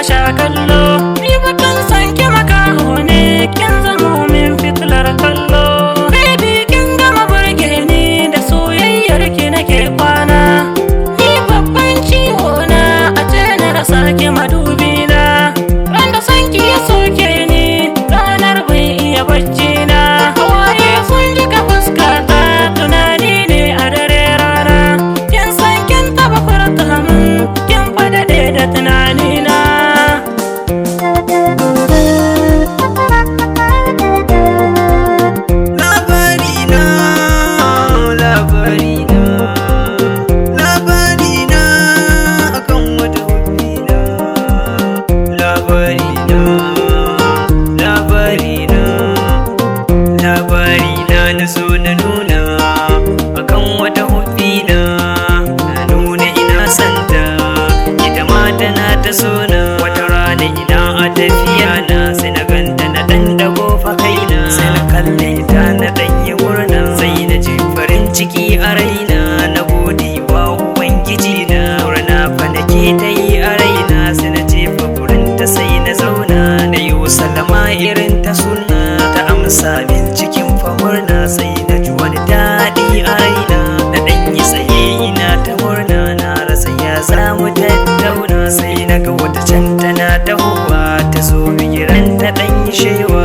sha kallo. Ni bakan san ki makaho ne, kin zamo min fitilar kallo. Baby kin gama burge ni, da soyayyar ki nake kwana. Ni babban ciwo na, a ce na rasa ki madubi na. Ran da san ki ya soke ni, ranar bai iya bacci na. Hawaye sun jika fuskata, tunani ne a dare rana. Kin san kin taba furta min, kin fadade da tunani na. Na so na nuna akan wata hufina, na nuna ina santa, ita ma tana ta sona. Wata rana ina a tafiya na, sai na ganta na dan dago fa kaina, sai na kalle ta na dan yi murna, sai na ji farin ciki a raina, na gode wa ubangiji na. Murna fa nake ta yi a raina, sai na jefa gurin ta sai na zauna, na yi salama irin ta sunna, ta amsa min cikin murna, sai na ji wani daɗi a raina, na ɗan yi tsaye ina ta murna, na rasa ya zamu tattauna. Sai na ga wata can tana tahowa, ta zo bigiran ta ɗan yi shewa.